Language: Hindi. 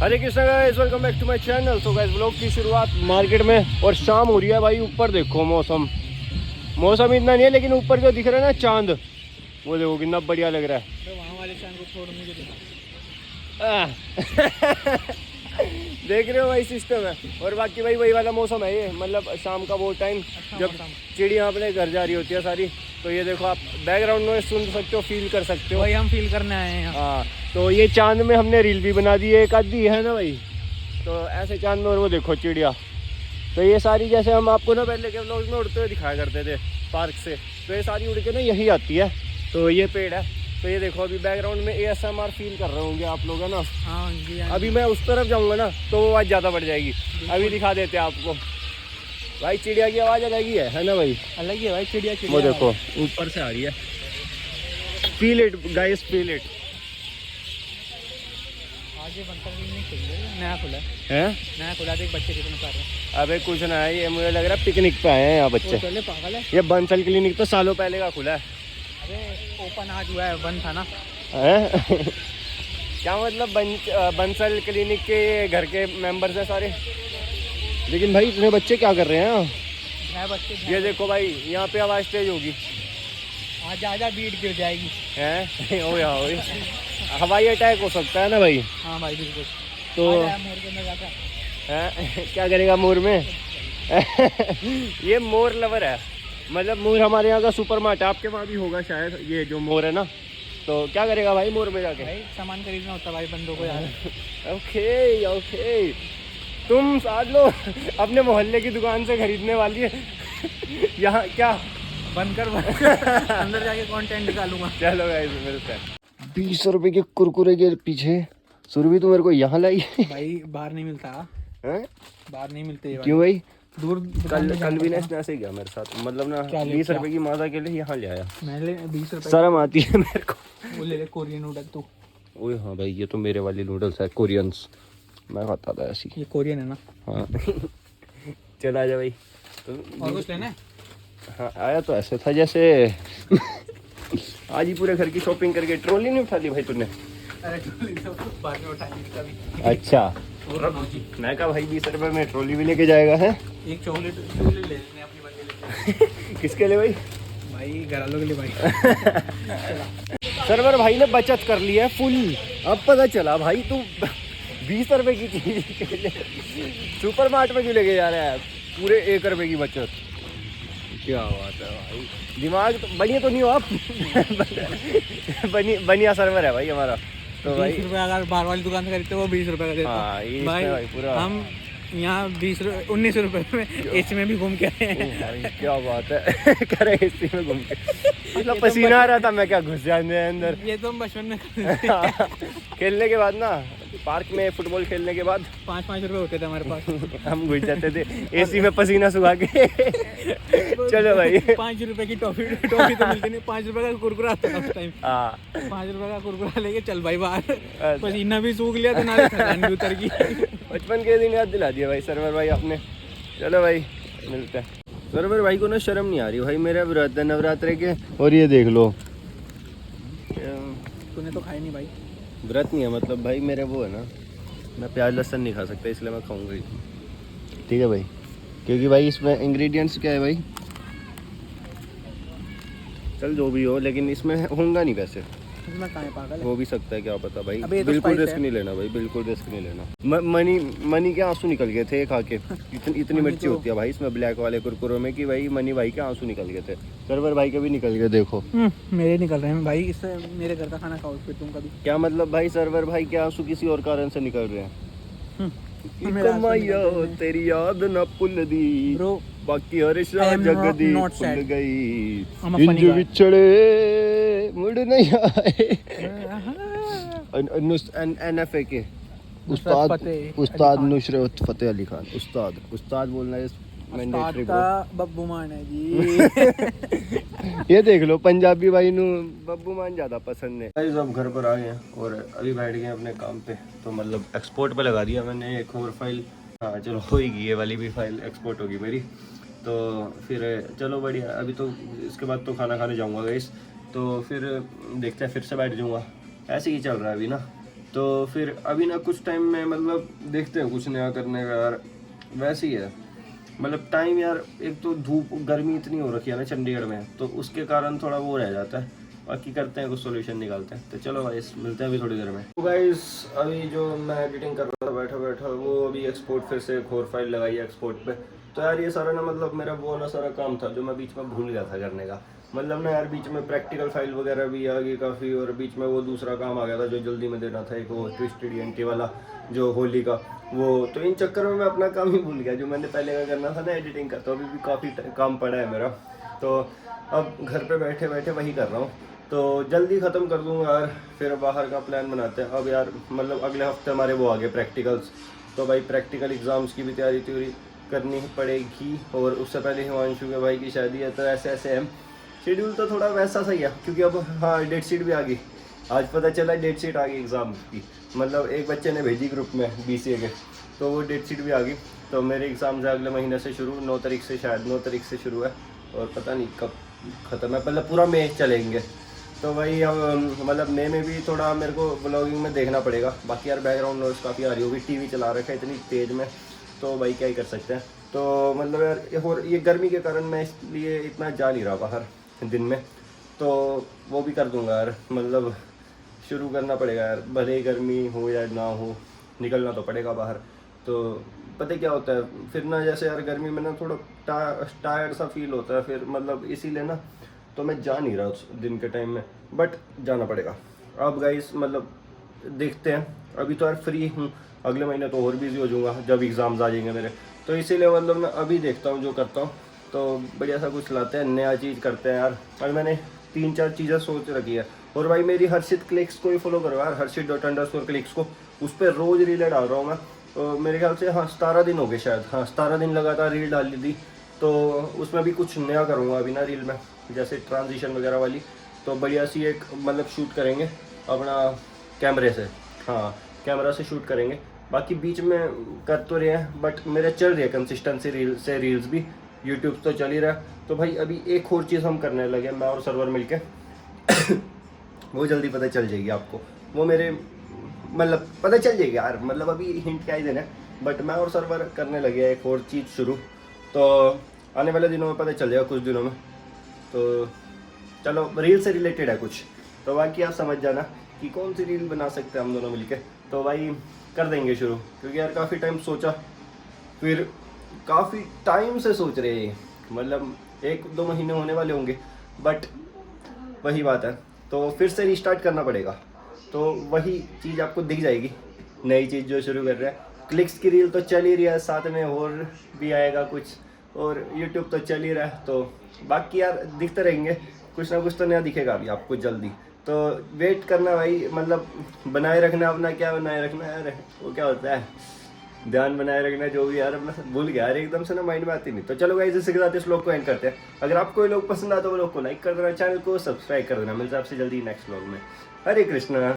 Hare Krishna guys, welcome back to my channel. तो गाइस व्लॉग की शुरुआत मार्केट में और शाम हो रही है भाई। ऊपर देखो मौसम इतना नहीं है, लेकिन ऊपर जो दिख रहा है ना चांद, वो देखो कितना बढ़िया लग रहा है। तो वहाँ वाले चांद को छोड़ मुझे दिखा। देख रहे हो भाई, सिस्टम है। और बाकी भाई वही वाला मौसम है ये, मतलब शाम का वो टाइम जब चिड़िया अपने घर जा रही होती है सारी। तो ये देखो आप बैकग्राउंड में सुन सकते हो, फील कर सकते हो। वही हम फील करने आए हैं। हाँ, तो ये चांद में हमने रील भी बना दी है, एक आधी है ना भाई। तो ऐसे चांद में, और वो देखो चिड़िया। तो ये सारी जैसे हम आपको ना पहले के व्लॉग में उड़ते हुए दिखाया करते थे पार्क से, तो ये सारी उड़ के ना यही आती है। तो ये पेड़ है। तो ये देखो अभी बैकग्राउंड में ASMR फील कर रहे होंगे आप लोग, है ना। हाँ जी। अभी मैं उस तरफ जाऊंगा ना तो वो आवाज़ ज़्यादा बढ़ जाएगी। अभी दिखा देते हैं आपको भाई, चिड़िया की आवाज़ अलग ही है ना भाई। अलग ही है भाई, चिड़िया वो देखो ऊपर से आ रही है। Feel it guys, feel it. आज ये बनकर भी नहीं खुल रहा, नया खुला है। नया खुला, देख बच्चे कितने सारे। अबे कुछ ना है, ये मुझे लग रहा है पिकनिक पे आए हैं यहाँ बच्चे। चले पागल है। ये बंसल क्लिनिक तो सालों पहले का खुला है। अबे ओपन आज हुआ है, बंद था ना। हैं? क्या मतलब बंसल क्लिनिक के घर के मेंबर्स हैं सारे। लेकिन भाई इतने बच्चे क्या कर रहे हैं। बच्चे ये देखो भाई, यहाँ पे आवाज़ तेज होगी। आज आजा बीट गिर जाएगी। हैं ओ यार, हवाई अटैक हो सकता है ना भाई। हाँ भाई बिल्कुल। तो मोर के अंदर जाता हैं क्या करेगा मोर में। ये मोर लवर है, मतलब मोर हमारे यहाँ का सुपर मार्ट है, आपके वहाँ भी होगा शायद ये जो मोर है ना। तो क्या करेगा भाई मोर में जाके। भाई सामान खरीदना होता भाई बंदों को यार। ओके ओके, तुम साथ लो अपने मोहल्ले की दुकान से खरीदने वाली है। यहाँ क्या बनकर अंदर जाके कंटेंट निकालूंगा। चलो गाइस मिलते हैं। 20 रुपए के कुरकुरे के पीछे सुरभि तो मेरे को यहाँ लाई। भाई बाहर नहीं मिलता हैं? बाहर नहीं मिलते भाई। क्यों भाई? दूर कल भी ने ऐसे गया मेरे साथ, मतलब ना 20 रुपए की माजा के लिए यहाँ ले आया। मैंने 20 रुपए शर्म आती है मेरे को। वो ले ले कोरियन नूडल तू। ओए हाँ भाई, ये तो मेरे वाली नूडल्स है, कोरियंस। मैं खाता था ऐसी। ये कोरियन है ना। हाँ। चला जा भाई। तो और कुछ लेना है? हाँ, आया तो ऐसे था जैसे आज ही पूरे घर की शॉपिंग करके ट्रॉली नहीं उठा ली भाई तूने। अरे ट्रॉली तो बाद में उठाएंगे कभी। अच्छा, मैं कहा भाई 20 रुपए में ट्रॉली भी लेके जाएगा है। एक चॉकलेट ले लेने अपनी बंदे लेके। किसके लिए भाई? भाई घर वालों के लिए भाई। सरवर भाई ने बचत कर ली है फुल। अब पता चला भाई तू 20 रुपए की चीज सुपर मार्ट में क्यों लेके जा रहा है। पूरे 1 रुपए की बचत। क्या बात है भाई, दिमाग तो बढ़िया तो नहीं हो आप। बढ़िया सर्वर है भाई हमारा। तो भाई 20 रुपए अगर बाहर वाली दुकान से खरीदते वो 20 रुपए का देता। हाँ, ये भाई पूरा हम यहाँ 19 रुपए में AC में भी घूम के आए हैं। क्या बात है। करे AC में घूम के, मतलब पसीना आ रहा था, मैं क्या घुस जाने अंदर। ये तो हम बचपन में खेलने के बाद ना, पार्क में फुटबॉल खेलने के बाद 5-5 रुपए होते थे हमारे पास। हम घुस जाते थे AC में पसीना सुखा के। चलो भाई 5 रुपए की टॉफी तो मिलती नहीं, 5 रुपए का कुरकुरा आता था उस टाइम। हाँ 5 रुपए का कुरकुरा लेके चल भाई बाहर। पसीना भी सूख लिया तो ना थकान भी उतर गई। बचपन के दिन याद दिला दिया भाई सरवर भाई आपने। चलो भाई मिलते हैं। सरवर भाई को ना शर्म नहीं आ रही भाई, मेरा व्रत है नवरात्रे के, और ये देख लो। तूने तो खाई नहीं भाई। व्रत नहीं है मतलब भाई, मेरे वो है ना, मैं प्याज लहसुन नहीं खा सकता, इसलिए मैं खाऊंगा ही। ठीक है भाई, क्योंकि भाई इसमें इंग्रेडिएंट्स क्या है भाई, चल जो भी हो, लेकिन इसमें होगा नहीं वैसे। इसमें कहाँ है पागल? हो भी सकता है, क्या पता भाई। अबे ये तो बिल्कुल spice रिस्क है। नहीं लेना भाई, बिल्कुल रिस्क नहीं लेना। मनी के आंसू निकल गए थे खा के। इतनी मिर्ची तो- होती है भाई इसमें ब्लैक वाले कुरकुरों में, कि भाई मनी भाई के आंसू निकल गए थे। सरवर भाई के भी निकल गए देखो। मेरे निकल रहे हैं भाई, इससे मेरे घर का खाना खाओ फिर तुम कभी। क्या मतलब भाई, सरवर भाई के आंसू किसी और कारण से निकल रहे हैं। मेरा आंसू कमाइया निकल रहे हैं। तेरी याद न भुल दी, ब्रो बाकी हर I Shah am jug the not भुल sad. गई। I'm a funny इंज guy. विछड़े मुड़ नहीं आए। NFA के उस्ताद नुसरत फतेह अली खान। उस्ताद बोलना है मैंडेटरी का बब्बू मान है जी। ये देख लो पंजाबी भाई नु बब्बू मान ज्यादा पसंद है। गाइस अब घर पर आ गए और अभी बैठ गए अपने काम पे, तो मतलब एक्सपोर्ट पे लगा दिया मैंने एक और फाइल। हाँ चलो होगी, ये वाली भी फाइल एक्सपोर्ट होगी मेरी। तो फिर चलो बढ़िया, अभी तो इसके बाद तो खाना खाने जाऊँगा गाइस, तो फिर देखते हैं, फिर से बैठ जाऊँगा। ऐसे ही चल रहा है अभी ना, तो फिर अभी ना कुछ टाइम में मतलब देखते हैं कुछ नया करने का यार, वैसे ही है मतलब टाइम यार। एक तो धूप गर्मी इतनी हो रखी है ना चंडीगढ़ में, तो उसके कारण थोड़ा वो रह जाता है। बाकी करते हैं कुछ सोल्यूशन निकालते हैं। तो चलो गाइस मिलते हैं अभी थोड़ी देर में। तो गाइस अभी जो मैं एडिटिंग कर रहा था बैठा बैठा, वो अभी एक्सपोर्ट फिर से एक और फाइल लगाई है एक्सपोर्ट पे। तो यार ये सारा ना मतलब मेरा वो वाला सारा काम था जो मैं बीच में भूल गया था करने का। मतलब ना यार बीच में प्रैक्टिकल फाइल वगैरह भी आ गई काफ़ी, और बीच में वो दूसरा काम आ गया था जो जल्दी में देना था, एक वो ट्विस्टेड एंटी वाला जो होली का वो। तो इन चक्करों में मैं अपना काम ही भूल गया जो मैंने पहले का करना था ना एडिटिंग का। तो अभी भी काफ़ी काम पड़ा है मेरा, तो अब घर पे बैठे बैठे वही कर रहा हूँ। तो जल्दी ख़त्म कर दूँगा यार, फिर बाहर का प्लान बनाते हैं। अब यार मतलब अगले हफ्ते हमारे वो आ गए प्रैक्टिकल्स, तो भाई प्रैक्टिकल एग्ज़ाम्स की भी तैयारी करनी पड़ेगी। और उससे पहले हिमांशु के भाई की शादी है, तो ऐसे ऐसे है शेड्यूल। तो थोड़ा वैसा सही है क्योंकि अब हाँ डेट शीट भी आ गई, आज पता चला डेट शीट आ गई एग्ज़ाम की। मतलब एक बच्चे ने भेजी ग्रुप में BCA के, तो वो डेट शीट भी आ गई। तो मेरे एग्ज़ाम्स है अगले महीने से शुरू, 9 तारीख से, शायद 9 तारीख से शुरू है, और पता नहीं कब ख़त्म है, मतलब पूरा मई चलेंगे। तो वही अब मतलब मई में भी थोड़ा मेरे को व्लॉगिंग में देखना पड़ेगा। बाकी यार बैकग्राउंड नॉइज़ काफ़ी आ रही होगी, टीवी चला रखा है इतनी तेज़ में, तो भाई क्या ही कर सकते हैं। तो मतलब यार और ये गर्मी के कारण मैं इसलिए इतना जा नहीं रहा बाहर दिन में, तो वो भी कर दूंगा यार। मतलब शुरू करना पड़ेगा यार, भले ही गर्मी हो या ना हो, निकलना तो पड़ेगा बाहर। तो पता क्या होता है फिर ना, जैसे यार गर्मी में ना थोड़ा टायर्ड सा फील होता है फिर, मतलब इसीलिए ना तो मैं जा नहीं रहा उस दिन के टाइम में, बट जाना पड़ेगा। अब गाइस मतलब देखते हैं, अभी तो यार फ्री हूँ, अगले महीने तो और बिजी हो जाऊँगा जब एग्ज़ाम्स आ जाएंगे मेरे। तो इसीलिए मतलब मैं अभी देखता हूँ जो करता हूँ, तो बढ़िया सा कुछ लाते हैं, नया चीज़ करते हैं यार। और मैंने 3-4 चीज़ें सोच रखी है। और भाई मेरी हर्षित क्लिक्स को ही फॉलो करो यार, हर्षित._क्लिक्स को, उस पर रोज़ रीलें डाल रहा हूँ मैं। तो मेरे ख्याल से हाँ 17 दिन हो गए शायद, हाँ 17 दिन लगातार रील डाल ली थी। तो उसमें भी कुछ नया करूँगा अभी ना रील में, जैसे ट्रांजिशन वगैरह वाली। तो बढ़िया सी एक मतलब शूट करेंगे अपना कैमरे से, हाँ कैमरा से शूट करेंगे। बाकी बीच में कर तो रहे हैं, बट मेरे चल रही है कंसिस्टेंसी रील्स भी, यूट्यूब तो चल ही रहा है। तो भाई अभी एक और चीज़ हम करने लगे, मैं और सर्वर मिलके वो जल्दी पता चल जाएगी आपको, वो मेरे मतलब पता चल जाएगी यार, मतलब अभी हिंट क्या ही देना है, बट मैं और सर्वर करने लगे एक और चीज़ शुरू। तो आने वाले दिनों में पता चल जाएगा, कुछ दिनों में। तो चलो रील से रिलेटेड है कुछ, तो बाकी आप समझ जाना कि कौन सी रील बना सकते हैं हम दोनों मिलके। तो भाई कर देंगे शुरू, क्योंकि यार काफ़ी टाइम सोचा, फिर काफ़ी टाइम से सोच रहे हैं, मतलब 1-2 महीने होने वाले होंगे, बट वही बात है तो फिर से रिस्टार्ट करना पड़ेगा। तो वही चीज़ आपको दिख जाएगी, नई चीज़ जो शुरू कर रहे हैं। क्लिक्स की रील तो चल ही रही है, साथ में और भी आएगा कुछ, और यूट्यूब तो चल ही रहा है। तो बाकी यार दिखते रहेंगे, कुछ ना कुछ तो नया दिखेगा अभी आपको जल्दी। तो वेट करना भाई, मतलब बनाए रखना अपना, क्या बनाए रखना यार, वो क्या होता है, ध्यान बनाए रखना जो भी यार, मैं भूल गया यार एकदम से ना, माइंड में आती नहीं। तो चलो गाइस इसी के साथ इस व्लॉग को एंड करते हैं। अगर आपको ये लोग पसंद आए तो वो लोग को लाइक कर देना, चैनल को सब्सक्राइब कर देना। मिलता है आपसे जल्दी नेक्स्ट व्लॉग में। हरे कृष्णा।